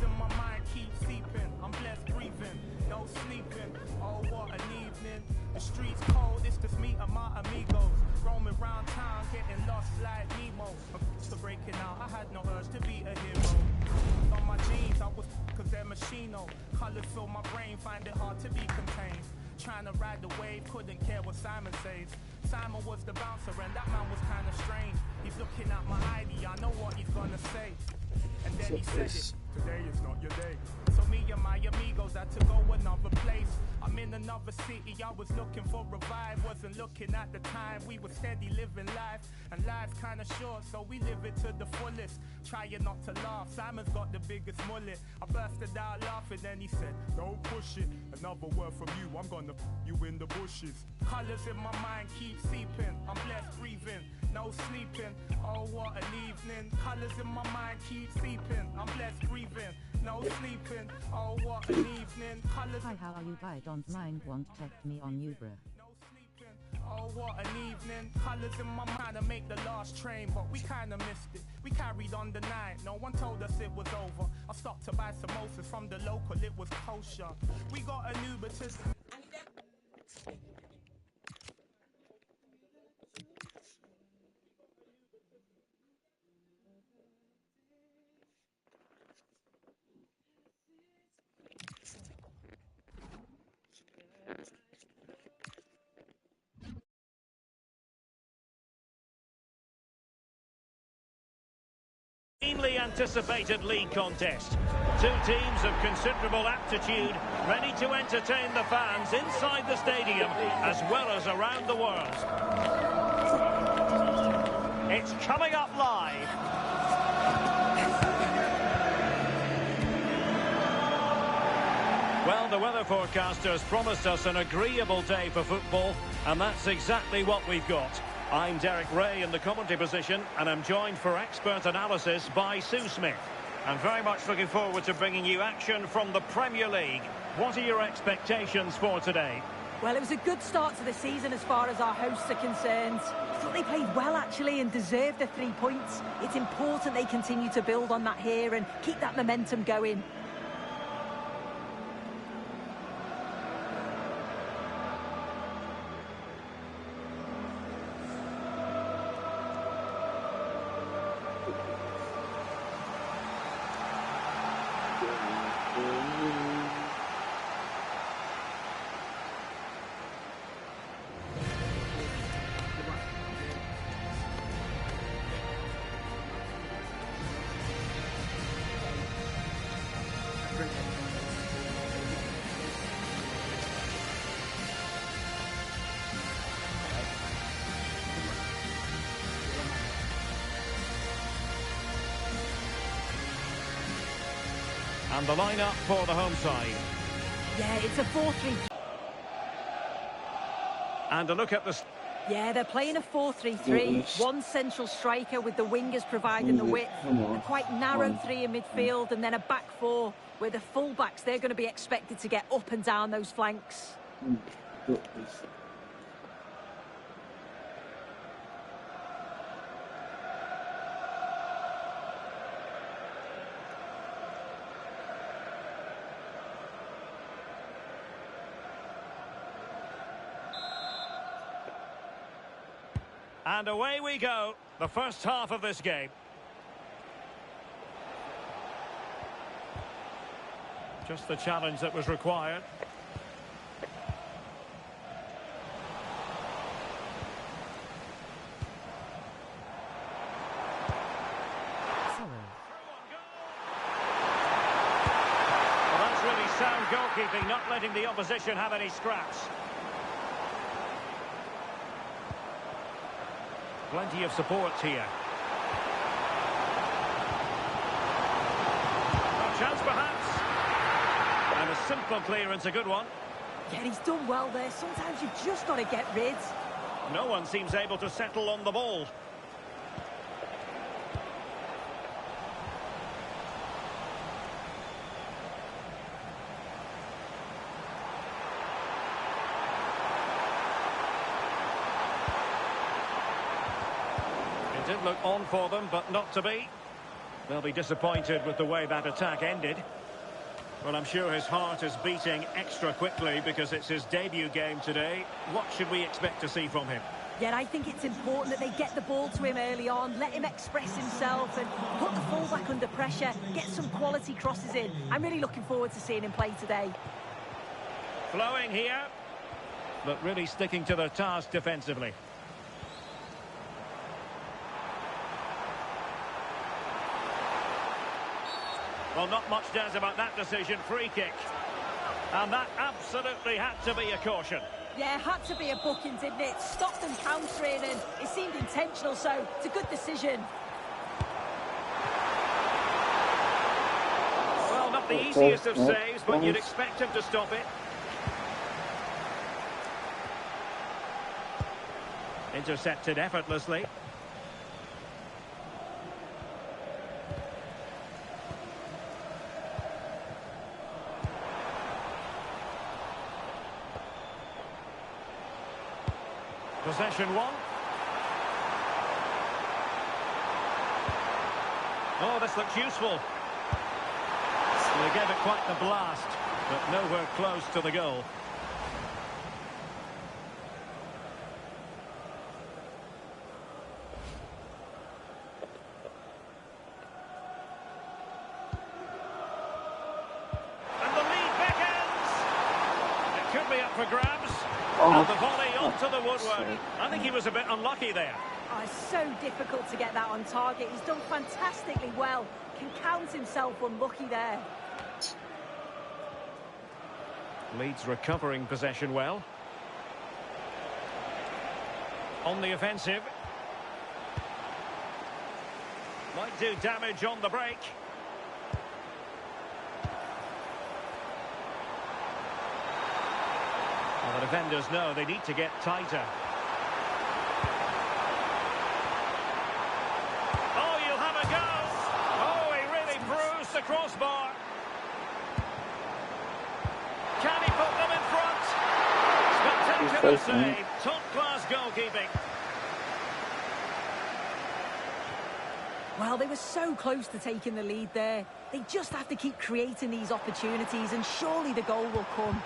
in my mind keep seeping. I'm blessed breathing, no sleeping. Oh, what an evening. The streets cold, it's just me and my amigos. Roaming round town, getting lost like Nemo. I'm used to breaking out, I had no urge to be a hero. On my jeans, I was cause they're machino. Colors fill my brain, find it hard to be contained. Trying to ride the wave, couldn't care what Simon says. Simon was the bouncer and that man was kind of strange. He's looking at my ID, I know what he's gonna say. And then he said it, today is not your day. So me and my amigos had to go another place. I'm in another city, I was looking for a vibe. Wasn't looking at the time, we were steady living life. And life's kinda short, so we live it to the fullest. Trying not to laugh, Simon's got the biggest mullet. I bursted out laughing, then he said, don't push it. Another word from you, I'm gonna you in the bushes. Colors in my mind keep seeping, I'm blessed breathing, no sleeping. Oh, what an evening. Colors in my mind keep seeping, I'm blessed breathing, no sleeping. Oh, what an evening. Colors. Hi, how are you? I don't mind, won't take me on you, bruh. Oh, what an evening. Colors in my mind to make the last train, but we kinda missed it. We carried on the night, no one told us it was over. I stopped to buy samosas from the local, it was kosher. We got an Uber to... Keenly anticipated league contest. Two teams of considerable aptitude, ready to entertain the fans inside the stadium as well as around the world. It's coming up live. Well, the weather forecasters promised us an agreeable day for football, and that's exactly what we've got. I'm Derek Ray in the commentary position, and I'm joined for expert analysis by Sue Smith. I'm very much looking forward to bringing you action from the Premier League. What are your expectations for today? Well, it was a good start to the season as far as our hosts are concerned. I thought they played well, actually, and deserved the 3 points. It's important they continue to build on that here and keep that momentum going. And the lineup for the home side. Yeah, it's a 4-3. And a look at the... Yeah, they're playing a 4-3-3. One central striker with the wingers providing the width. A quite narrow three in midfield, and then a back four where the full-backs, they're going to be expected to get up and down those flanks. And away we go, the first half of this game. Just the challenge that was required. Well, that's really sound goalkeeping, not letting the opposition have any scraps. Plenty of support here. A chance perhaps. And a simple clearance, a good one. Yeah, he's done well there. Sometimes you've just got to get rid. No one seems able to settle on the ball. It did look on for them, but not to be. They'll be disappointed with the way that attack ended. Well, I'm sure his heart is beating extra quickly because it's his debut game today. What should we expect to see from him? Yeah, I think it's important that they get the ball to him early on, let him express himself and put the fullback under pressure, get some quality crosses in. I'm really looking forward to seeing him play today. Flowing here, but really sticking to their task defensively. Well, not much doubt about that decision. Free kick. And that absolutely had to be a caution. Yeah, had to be a booking, didn't it? Stopped them countering and it seemed intentional, so it's a good decision. Well, not the easiest of saves, but you'd expect him to stop it. Intercepted effortlessly. Possession one. Oh, this looks useful. They gave it quite the blast, but nowhere close to the goal. And the lead beckons. It could be up for grabs. And the volley onto the woodwork. I think he was a bit unlucky there. Oh, it's so difficult to get that on target. He's done fantastically well. Can count himself unlucky there. Leeds recovering possession well. On the offensive. Might do damage on the break. Well, the defenders know they need to get tighter. Oh, you'll have a go. Oh, he really bruised the crossbar. Can he put them in front? Spectacular save. Top-class goalkeeping. Well, they were so close to taking the lead there. They just have to keep creating these opportunities and surely the goal will come.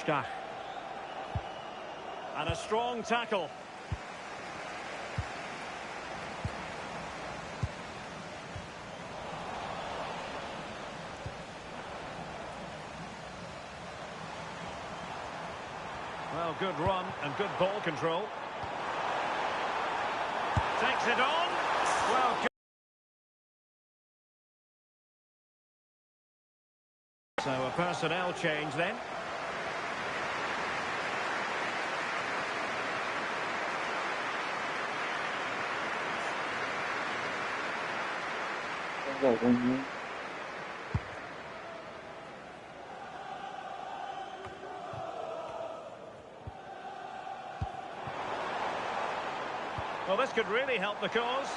Stach. And a strong tackle. Well, good run and good ball control. Takes it on. Well, good. So a personnel change then. Well, this could really help the cause.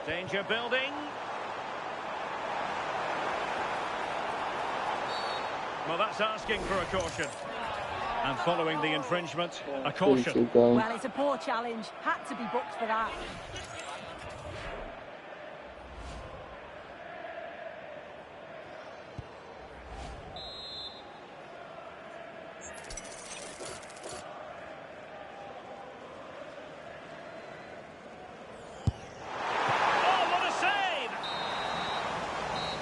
Danger building. Well, that's asking for a caution. And following the infringement, a caution. Well, it's a poor challenge. Had to be booked for that. Oh, what a save!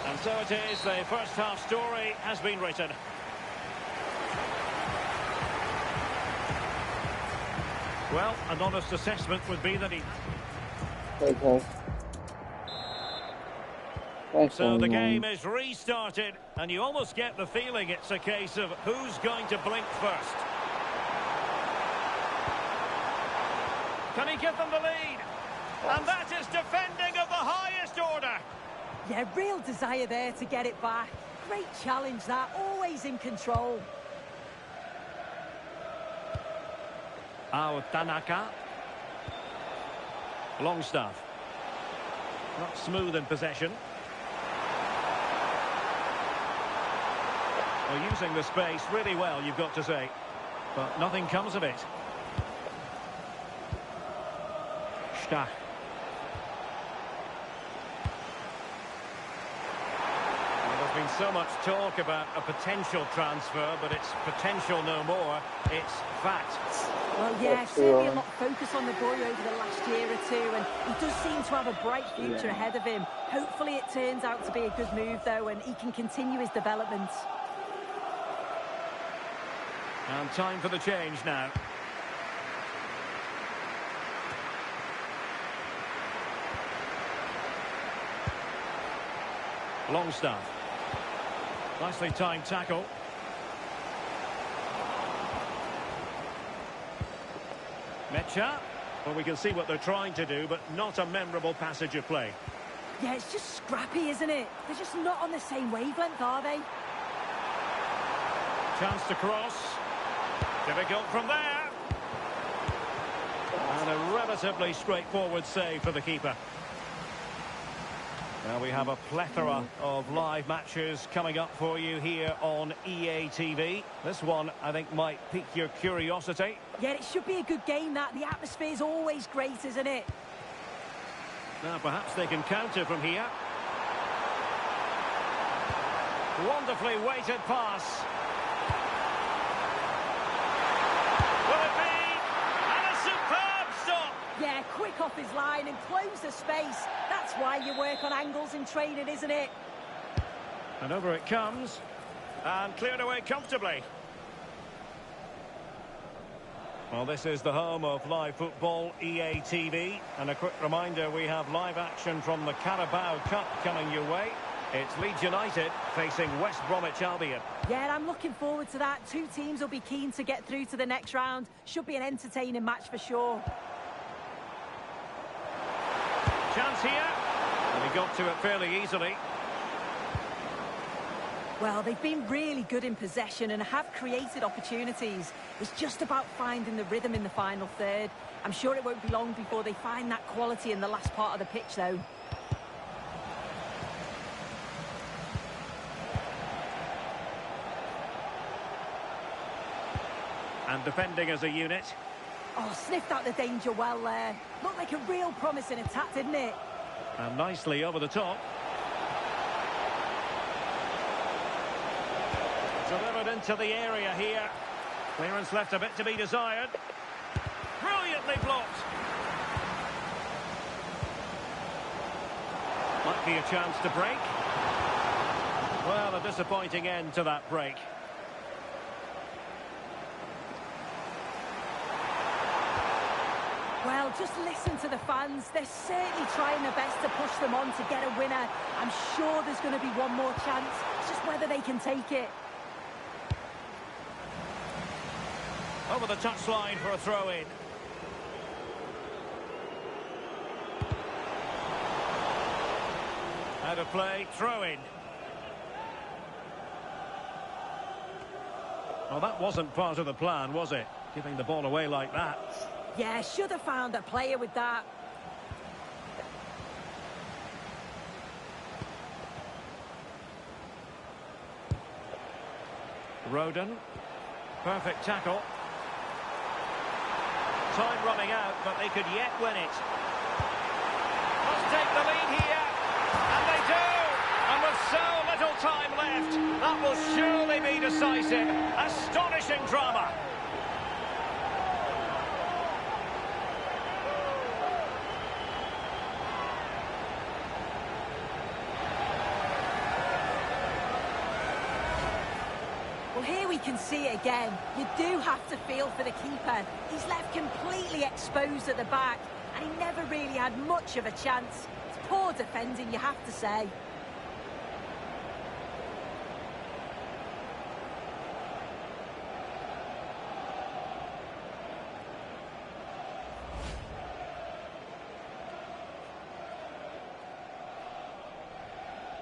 And so it is, the first half story has been written. Well, an honest assessment would be that he... So the game is restarted, and you almost get the feeling it's a case of who's going to blink first. Can he give them the lead? And that is defending of the highest order. Yeah, real desire there to get it back. Great challenge that, always in control. Tanaka. Longstaff. Not smooth in possession. Well, using the space really well, you've got to say. But nothing comes of it. Stach. There's been so much talk about a potential transfer, but it's potential no more. It's fact. Well, yeah, certainly a lot of focus on the boy over the last year or two, and he does seem to have a bright future ahead of him. Hopefully it turns out to be a good move, though, and he can continue his development. And time for the change now. Longstaff. Nicely timed tackle. Mecha. Well, we can see what they're trying to do, but not a memorable passage of play. Yeah, it's just scrappy, isn't it? They're just not on the same wavelength, are they? Chance to cross. Difficult from there. And a relatively straightforward save for the keeper. Now we have a plethora of live matches coming up for you here on EA TV. This one, I think, might pique your curiosity. Yeah, it should be a good game, that. The atmosphere's always great, isn't it? Now perhaps they can counter from here. Wonderfully weighted pass. Will it be? And a superb stop! Yeah, quick off his line and close the space. That's why you work on angles in training, isn't it? And over it comes. And cleared away comfortably. Well, this is the home of live football, EA TV. And a quick reminder, we have live action from the Carabao Cup coming your way. It's Leeds United facing West Bromwich Albion. Yeah, I'm looking forward to that. Two teams will be keen to get through to the next round. Should be an entertaining match for sure. Chance here. And he got to it fairly easily. Well, they've been really good in possession and have created opportunities. It's just about finding the rhythm in the final third. I'm sure it won't be long before they find that quality in the last part of the pitch, though. And defending as a unit. Oh, sniffed out the danger well there. Looked like a real promising attack, didn't it? And nicely over the top. Delivered into the area here. Clearance left a bit to be desired. Brilliantly blocked. Might be a chance to break. Well, a disappointing end to that break. Well, just listen to the fans. They're certainly trying their best to push them on to get a winner. I'm sure there's going to be one more chance. It's just whether they can take it. Over the touchline for a throw-in. Out of play, throw-in. Well, that wasn't part of the plan, was it? Giving the ball away like that. Yeah, should have found a player with that. Roden. Perfect tackle. Time running out, but they could yet win it. Must take the lead here. And they do! And with so little time left, that will surely be decisive. Astonishing drama. Well, here we can see it again. You do have to feel for the keeper. He's left completely exposed at the back, and he never really had much of a chance. It's poor defending, you have to say.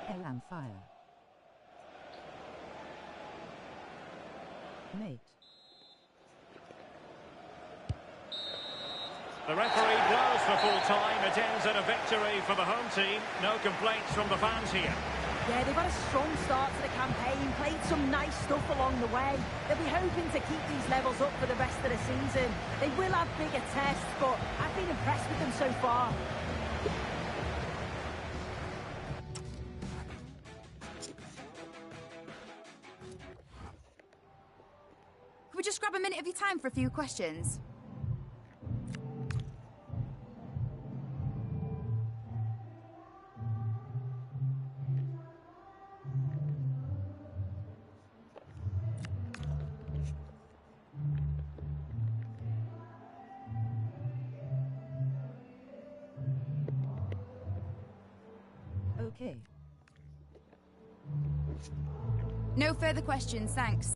Elan fire. Mate. The referee blows for full time. It ends in a victory for the home team. No complaints from the fans here. Yeah, they've had a strong start to the campaign, played some nice stuff along the way. They'll be hoping to keep these levels up for the rest of the season. They will have bigger tests, but I've been impressed with them so far. Could we just grab a minute of your time for a few questions? Okay. No further questions, thanks.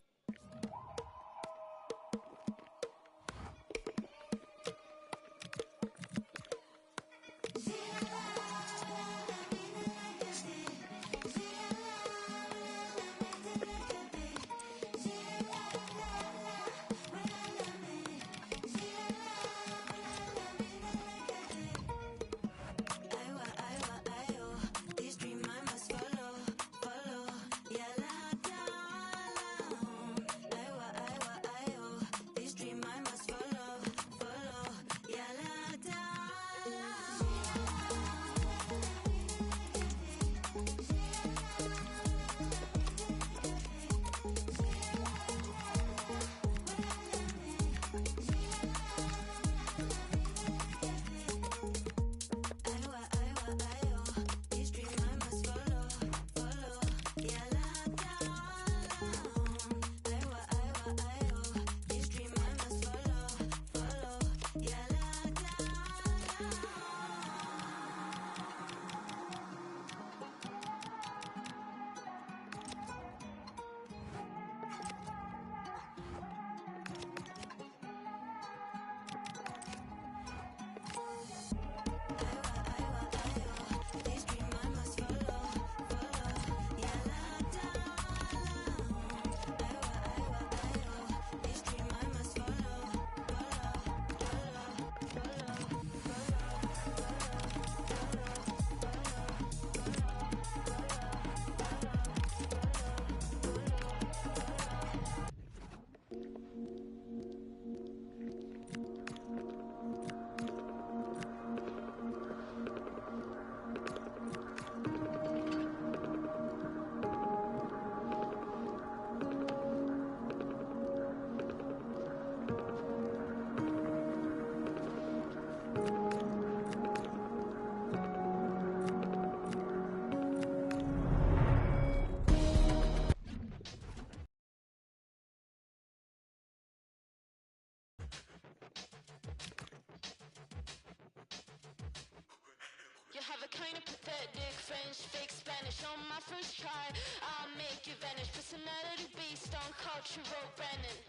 You have a kind of pathetic French, fake Spanish on my first try. I'll make you vanish. Personality based on cultural branding.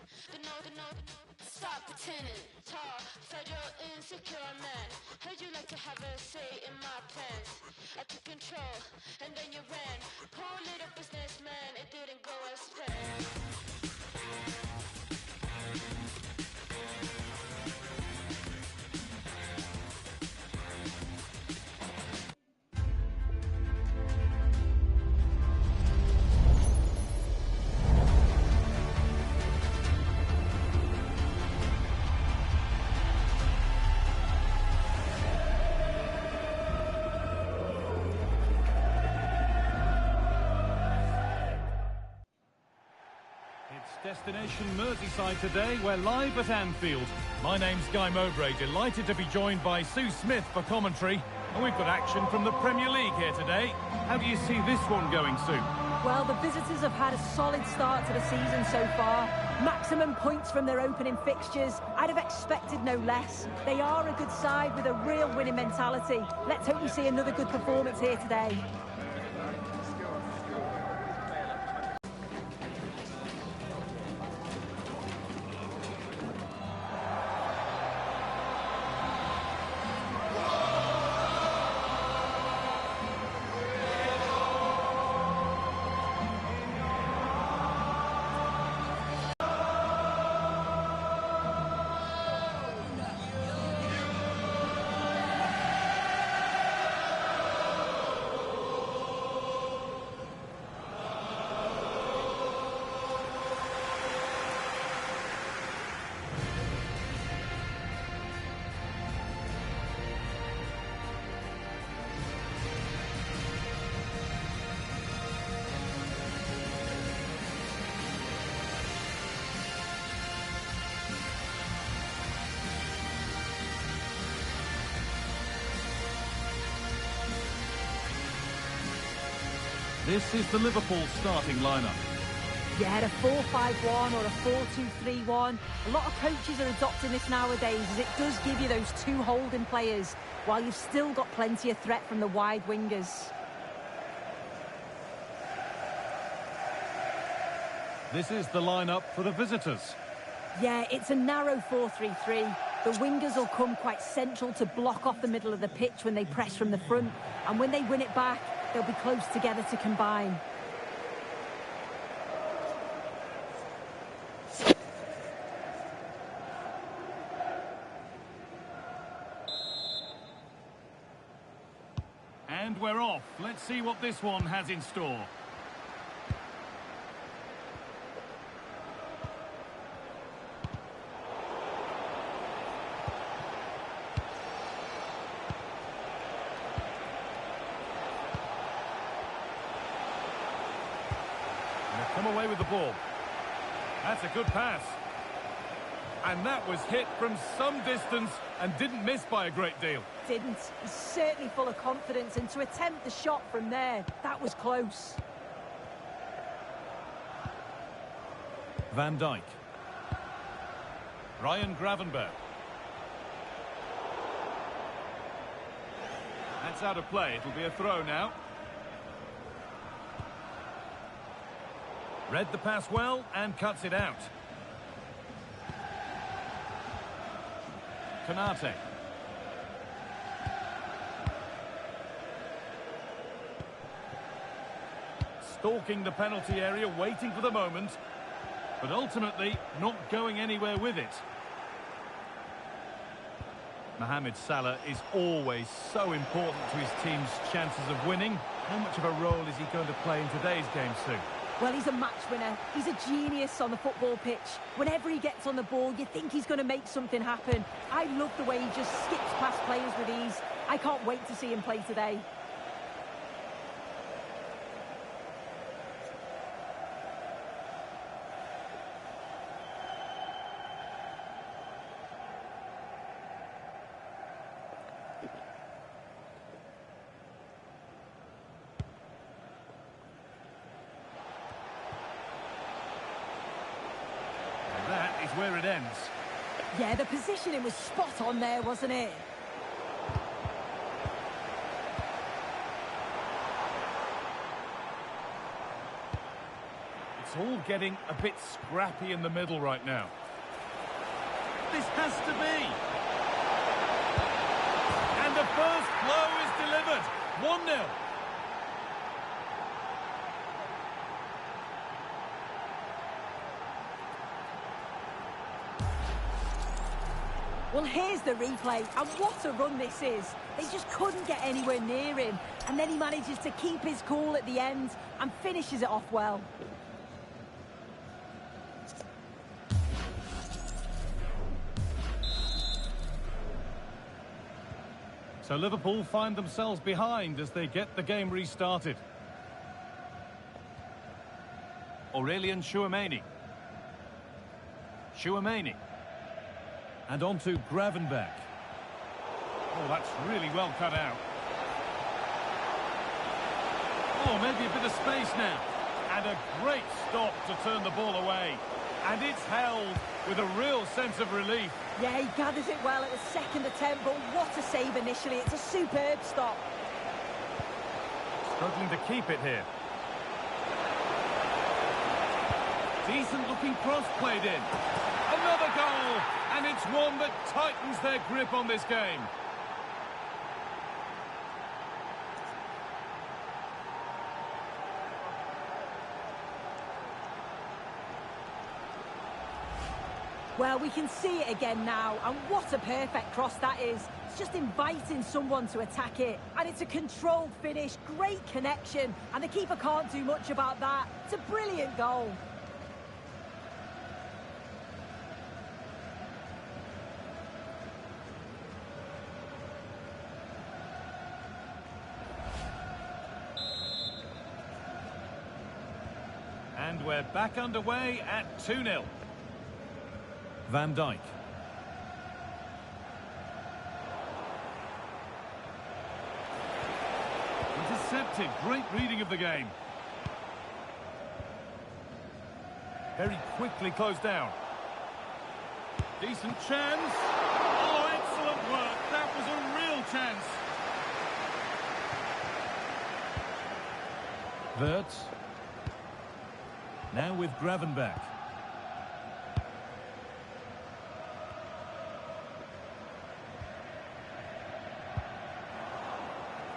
Stop pretending. Tall, federal, insecure man. Heard you like to have a say in my plans. I took control, and then you ran. Poor little businessman, it didn't go as planned. Destination Merseyside today. We're live at Anfield. My name's Guy Mowbray, delighted to be joined by Sue Smith for commentary. And we've got action from the Premier League here today. How do you see this one going, Sue? Well, the visitors have had a solid start to the season so far. Maximum points from their opening fixtures. I'd have expected no less. They are a good side with a real winning mentality. Let's hope we see another good performance here today. This is the Liverpool starting lineup. Yeah, a 4-5-1 or a 4-2-3-1. A lot of coaches are adopting this nowadays, as it does give you those two holding players, while you've still got plenty of threat from the wide wingers. This is the lineup for the visitors. Yeah, it's a narrow 4-3-3. The wingers will come quite central to block off the middle of the pitch when they press from the front. And when they win it back, they'll be close together to combine. And we're off. Let's see what this one has in store. Come away with the ball. That's a good pass. And that was hit from some distance and didn't miss by a great deal. Didn't. He's certainly full of confidence, and to attempt the shot from there, that was close. Van Dijk. Ryan Gravenberch. That's out of play. It'll be a throw now. Read the pass well and cuts it out. Konate. Stalking the penalty area, waiting for the moment, but ultimately not going anywhere with it. Mohamed Salah is always so important to his team's chances of winning. How much of a role is he going to play in today's game, Sue? Well, he's a match winner. He's a genius on the football pitch. Whenever he gets on the ball, you think he's going to make something happen. I love the way he just skips past players with ease. I can't wait to see him play today. That is where it ends. Yeah, the positioning was spot on there, wasn't it? It's all getting a bit scrappy in the middle right now. This has to be. And the first blow is delivered. 1-0. Well, here's the replay, and what a run this is. They just couldn't get anywhere near him, and then he manages to keep his cool at the end and finishes it off well. So Liverpool find themselves behind as they get the game restarted. Aurelien Tchouameni. And on to Gravenberch. Oh, that's really well cut out. Oh, maybe a bit of space now. And a great stop to turn the ball away. And it's held with a real sense of relief. Yeah, he gathers it well at the second attempt, but what a save initially. It's a superb stop. Struggling to keep it here. Decent looking cross played in. Another goal! And it's one that tightens their grip on this game. Well, we can see it again now, and what a perfect cross that is. It's just inviting someone to attack it, and it's a controlled finish, great connection, and the keeper can't do much about that. It's a brilliant goal. And we're back underway at 2-0. Van Dijk. Intercepted. Great reading of the game. Very quickly closed down. Decent chance. Oh, excellent work. That was a real chance. Wirtz. Now with Gravenberch.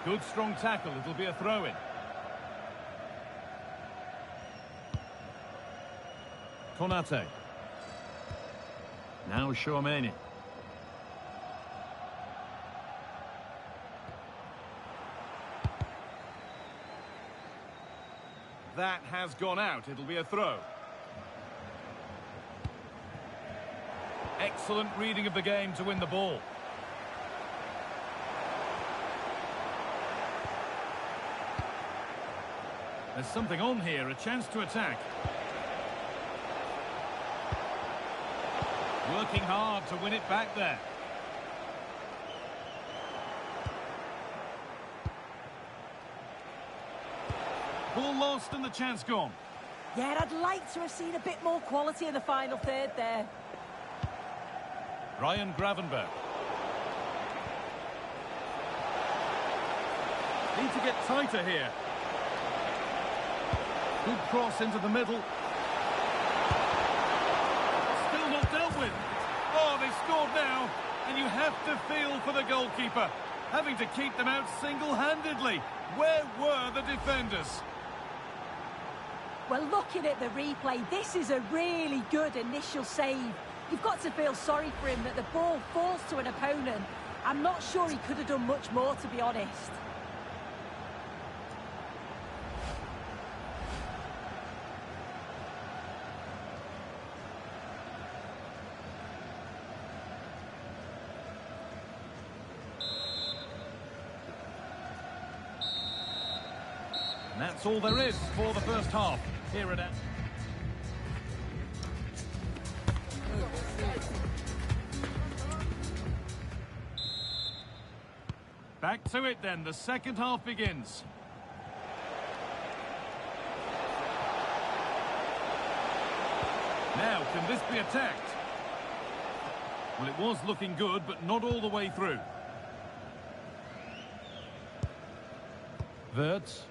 Good strong tackle. It'll be a throw-in. Konate. Now Chouameni. That has gone out. It'll be a throw. Excellent reading of the game to win the ball. There's something on here, a chance to attack. Working hard to win it back there. Ball lost and the chance gone. Yeah, I'd like to have seen a bit more quality in the final third there. Ryan Gravenberch. Need to get tighter here. Good cross into the middle. Still not dealt with. Oh, they've scored now. And you have to feel for the goalkeeper. Having to keep them out single-handedly. Where were the defenders? Well, looking at the replay, this is a really good initial save. You've got to feel sorry for him that the ball falls to an opponent. I'm not sure he could have done much more, to be honest. And that's all there is for the first half. Here it is. Back to it then, the second half begins. Now, can this be attacked? Well, it was looking good, but not all the way through. Wirtz.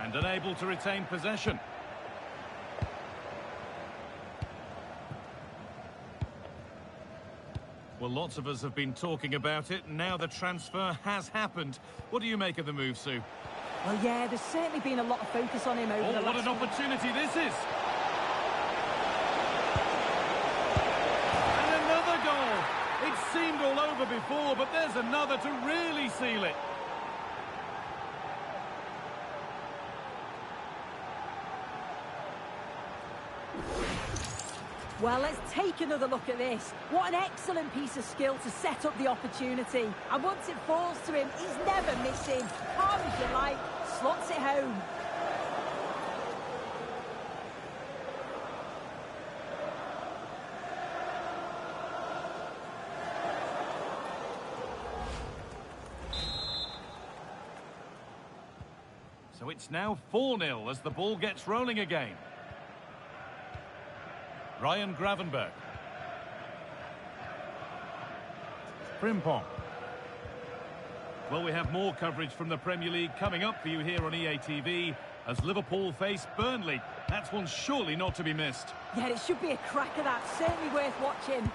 And unable to retain possession. Well, lots of us have been talking about it, and now the transfer has happened. What do you make of the move, Sue? Well, yeah, there's certainly been a lot of focus on him over the last... Oh, what an opportunity this is! And another goal! It seemed all over before, but there's another to really seal it. Well, let's take another look at this. What an excellent piece of skill to set up the opportunity. And once it falls to him, he's never missing. Calm as you like, slots it home. So it's now 4-0 as the ball gets rolling again. Ryan Gravenberch. Frimpong. Well, we have more coverage from the Premier League coming up for you here on EA TV as Liverpool face Burnley. That's one surely not to be missed. Yeah, it should be a cracker, that. Certainly worth watching.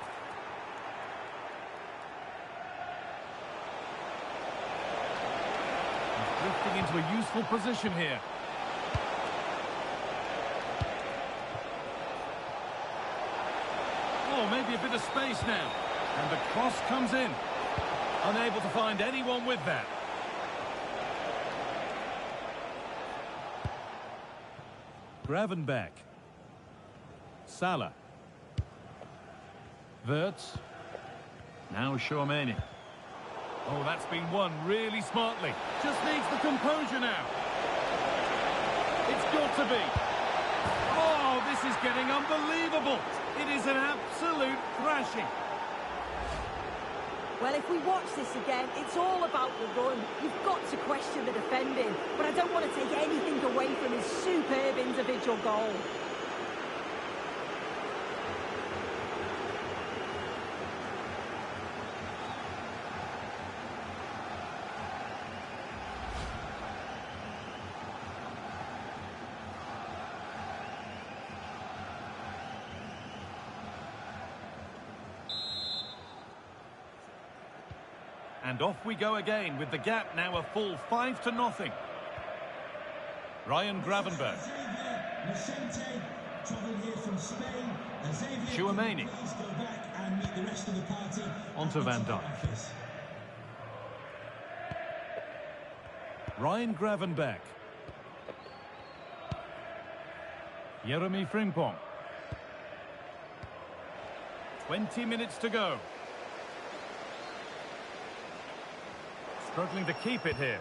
He's drifting into a useful position here. Oh, maybe a bit of space now. And the cross comes in. Unable to find anyone with that. Gravenberch. Salah. Wirtz. Now Chouameni. Oh, that's been won really smartly. Just needs the composure now. It's got to be. Oh, this is getting unbelievable. It is an absolute thrashing. Well, if we watch this again, it's all about the run. You've got to question the defending, but I don't want to take anything away from his superb individual goal. And off we go again, with the gap now a full 5-0. Ryan Gravenberch. Chouameni. Onto Van Dijk. Ryan Gravenberch. Jeremy Frimpong. 20 minutes to go. Struggling to keep it here.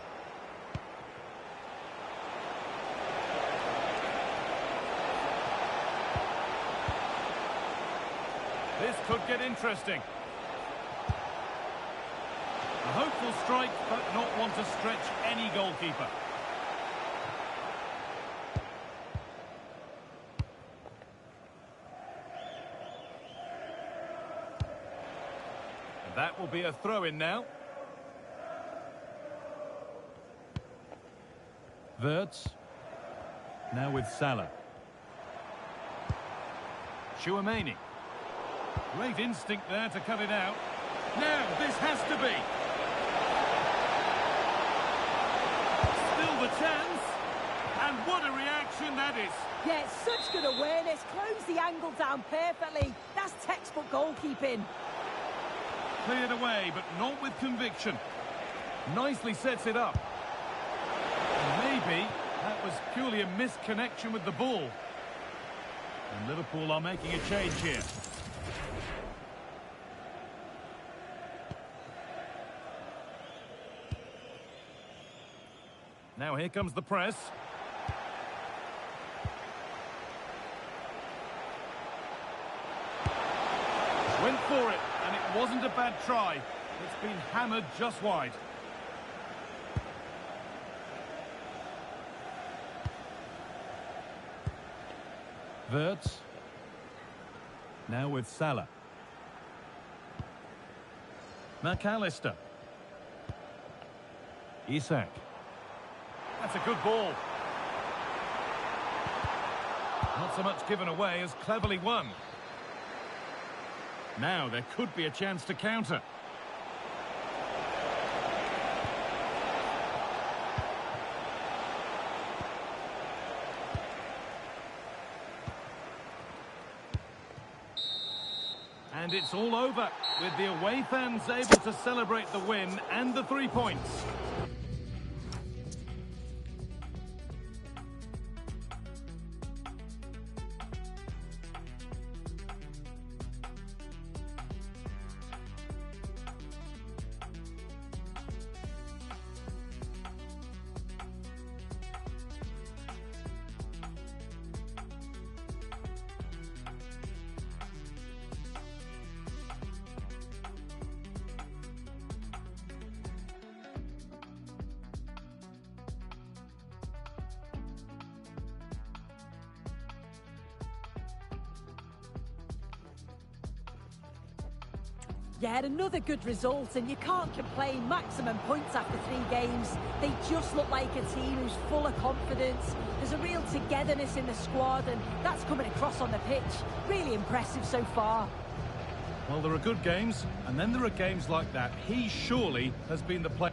This could get interesting. A hopeful strike, but not one to stretch any goalkeeper. And that will be a throw-in now. Wirtz. Now with Salah. Chouameni. Great instinct there to cut it out. Now, this has to be. Still the chance. And what a reaction that is. Yeah, such good awareness. Closed the angle down perfectly. That's textbook goalkeeping. Cleared away, but not with conviction. Nicely sets it up. Maybe that was purely a misconnection with the ball. And Liverpool are making a change here. Now here comes the press. Went for it, and it wasn't a bad try. It's been hammered just wide. Wirtz. Now with Salah. McAllister. Isak. That's a good ball. Not so much given away as cleverly won. Now there could be a chance to counter. And it's all over, with the away fans able to celebrate the win and the 3 points. Yeah, another good result, and you can't complain. Maximum points after 3 games. They just look like a team who's full of confidence. There's a real togetherness in the squad, and that's coming across on the pitch. Really impressive so far. Well, there are good games, and then there are games like that. He surely has been the player.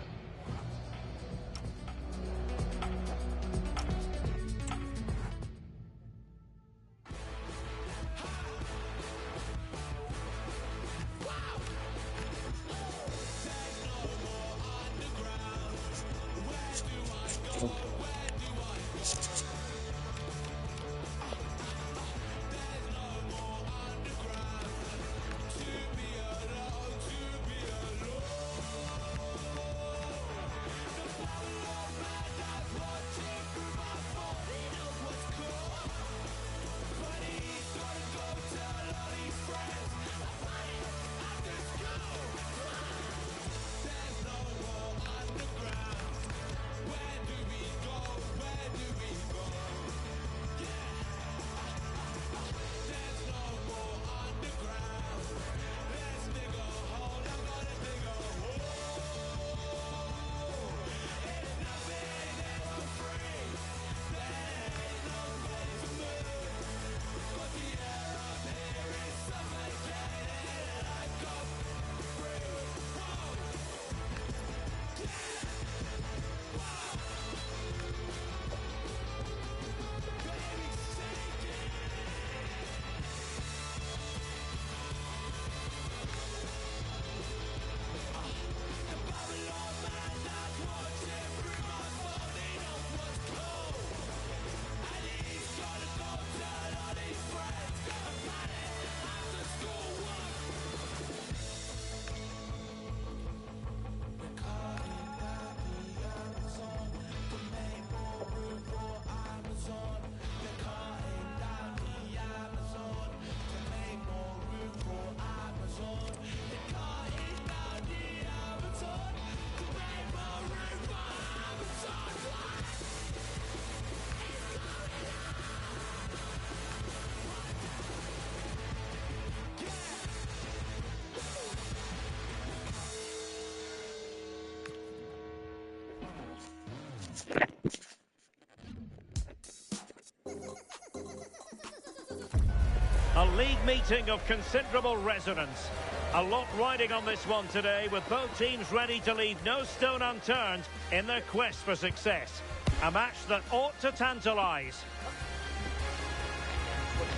A league meeting of considerable resonance. A lot riding on this one today, with both teams ready to leave no stone unturned in their quest for success. A match that ought to tantalise.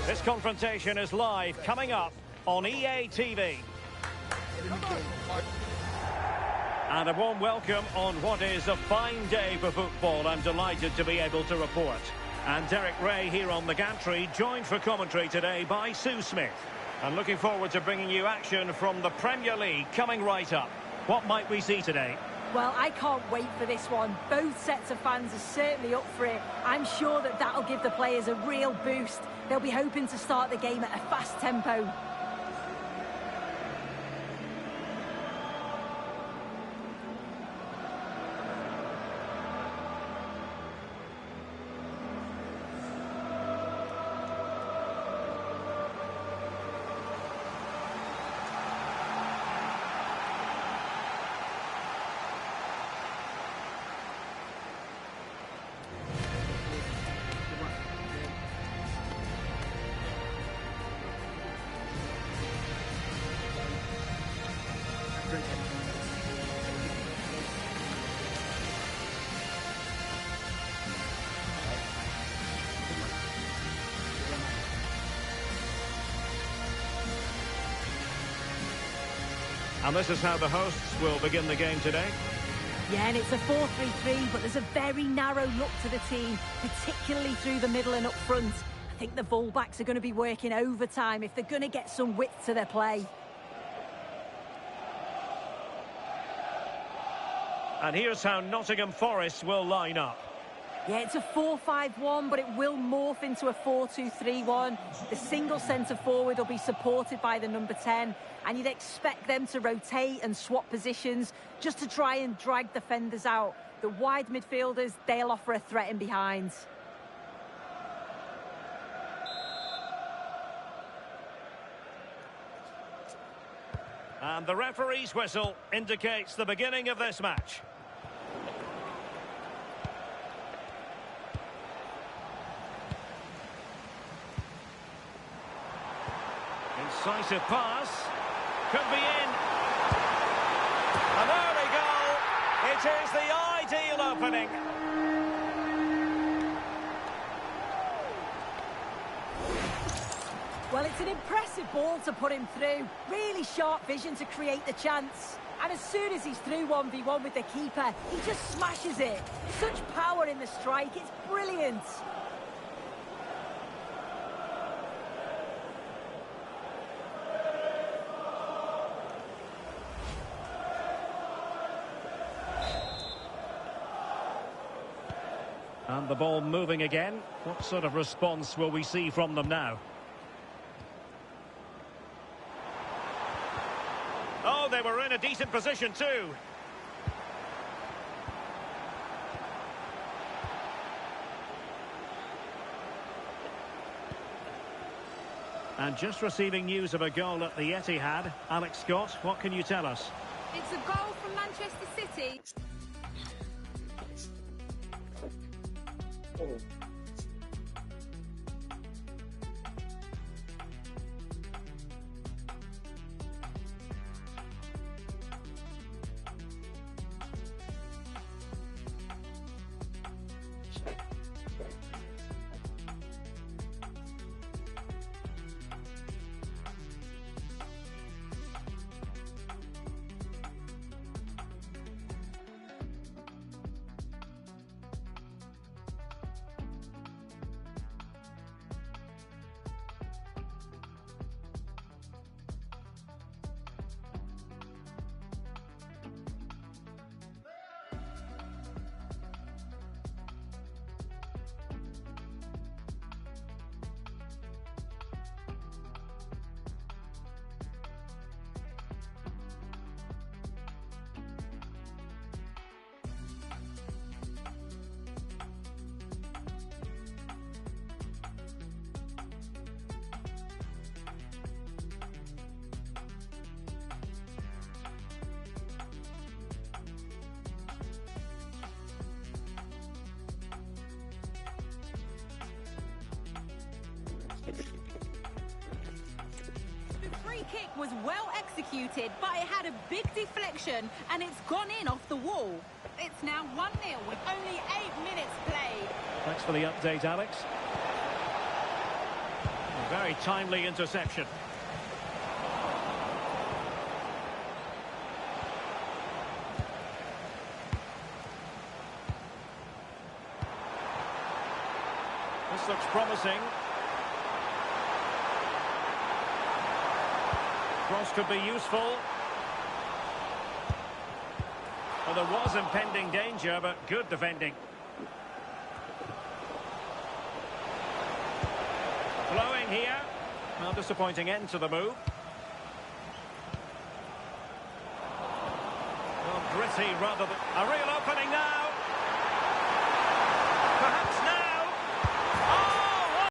This confrontation is live, coming up on EA TV. And a warm welcome on what is a fine day for football. I'm delighted to be able to report. And Derek Ray here on the gantry, joined for commentary today by Sue Smith. And looking forward to bringing you action from the Premier League coming right up. What might we see today? Well, I can't wait for this one. Both sets of fans are certainly up for it. I'm sure that that'll give the players a real boost. They'll be hoping to start the game at a fast tempo. And this is how the hosts will begin the game today. Yeah, and it's a 4-3-3, but there's a very narrow look to the team, particularly through the middle and up front. I think the fullbacks are going to be working overtime if they're going to get some width to their play. And here's how Nottingham Forest will line up. Yeah, it's a 4-5-1, but it will morph into a 4-2-3-1. The single centre-forward will be supported by the number 10, and you'd expect them to rotate and swap positions just to try and drag defenders out. The wide midfielders, they'll offer a threat in behind. And the referee's whistle indicates the beginning of this match. Incisive pass. Could be in. And there we go. It is the ideal opening. Well, it's an impressive ball to put him through. Really sharp vision to create the chance. And as soon as he's through 1v1 with the keeper, he just smashes it. Such power in the strike. It's brilliant. And the ball moving again. What sort of response will we see from them now? Oh, they were in a decent position too. And just receiving news of a goal at the Etihad. Alex Scott, what can you tell us? It's a goal from Manchester City. free kick was well executed, but it had a big deflection and it's gone in off the wall. It's now 1-0 with only 8 minutes played. Thanks for the update, Alex. A very timely interception. This looks promising. Cross could be useful. Well, there was impending danger, but good defending. Flowing here. Well, disappointing end to the move. Well, gritty rather than... A real opening now.